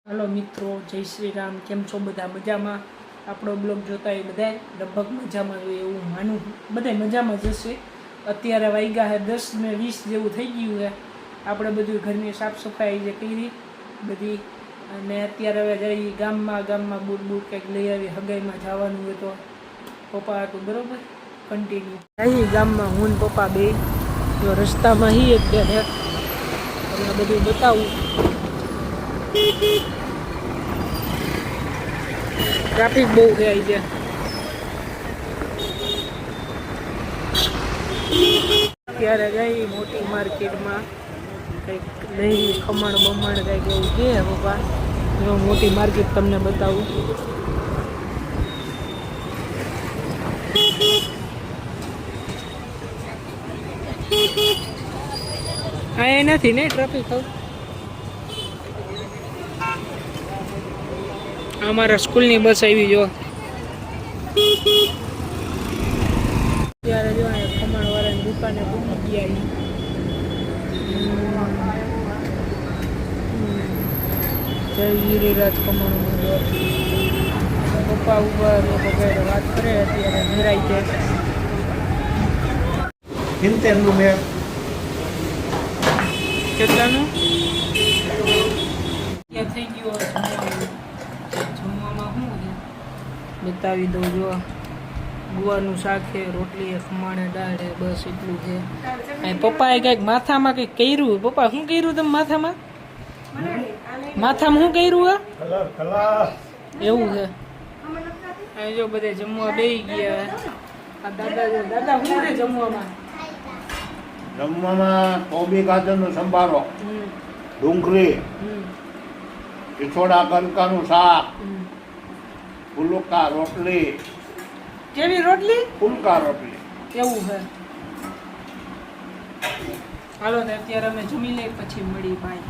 Hello मित्रों, जय श्री राम। केम छो बधा मजामां? आपणो ब्लॉग जोता ए बधाय लगभग मजामां होय एवुं मानुं। बधाय मजामां ज हशे। अत्यारे वाग्या है 10 ने 20 जेवुं थई गयुं है। आपणे बधुं घરની साफ सफाई जे करी बधी अने अत्यारे हवे जई गाममां बूट कंईक लई आवी। हगाईमां जवानुं होय तो पप्पा हाटुं बरोबर कन्टिन्यू आई गाममां हुं ने पप्पा बे जो रસ્તાमां ही अत्यारे તમને બધું બતાવું। ट्राफिक बहुत है आज। त्यारे गई मोटी मार्केट में कईक लई खमण बमण कईक एवं है पप्पा। मैं मोटी मार्केट तमने बताऊँ। आए नहीं ने ट्राफिक थो अमरा स्कूल बस आई जो त्यारे जो खमण वाला दुकाने पूगी गया। जय गिरिराज खमण जो पप्पा ऊपर वगैरह बात करे अत्यारे निराई है। કેટલાનું ત્યાં થઈ ગયો જમવામાં શું છે બતાવી દઉં। જો ગુવાનું શાક છે, રોટલી છે, ખમણ દાળ છે, બસ એટલું છે। અહીં પપ્પાએ કંઈક માથામાં કંઈક કર્યું। પપ્પા શું કર્યું તમે માથામાં? માથામાં શું કર્યું હે? એવું છે। અહીં જો બધે જમવા બેસી ગયા। આ દાદા શું છે જમવામાં? જમવામાં કોબી ગાજરનો સંભારો, ડુંગળી, ઈસોડા ગલકાનું શાક, ફુલકા રોટલી। કેવી રોટલી? ફુલકા રોટલી એવું છે। હાલો ને અત્યારે અમે જમી લઈએ પછી મળી ભાઈ।